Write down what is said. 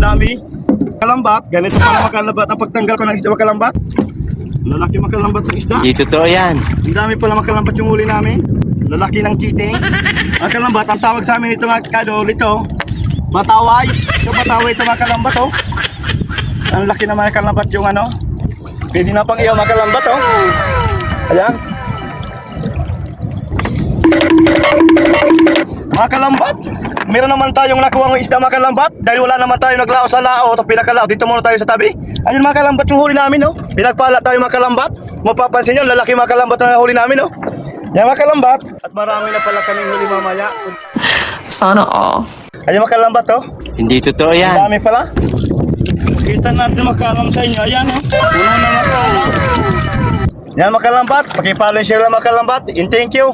dami. Makalambat, ganito pala makalambat ang pagtanggal ko ng isda makalambat. Lalaki makalambat ng isda. Di totoo yan. Ang dami pala makalambat yung huli namin. Lalaki ng kiting. Makalambat, ang tawag sa amin ito mga kadol, ito. Bataway. Ito bataway ito makalambat oh. Ang laki naman makalambat yung ano. Pwede na pang iyo makalambat oh. Ayan. Mga kalambat, meron naman tayong nakuha ng isda mga kalambat. Dahil wala naman tayo naglao sa lao o pinakalaot, dito muna tayo sa tabi. Ayun mga kalambat yung huli namin no. Pinagpala tayo mga kalambat. Mapapansin nyo, lalaki mga kalambat na huli namin no. Yan mga kalambat. At marami na pala kaming huli mamaya. Sana all. Ayun mga kalambat oh. Hindi totoo Ang yan. dami pala. Kita natin makalam sa inyo. Ayan oh. Puno na makalam. Yan mga kalambat. Pakipalo share lang mga kalambat. And thank you.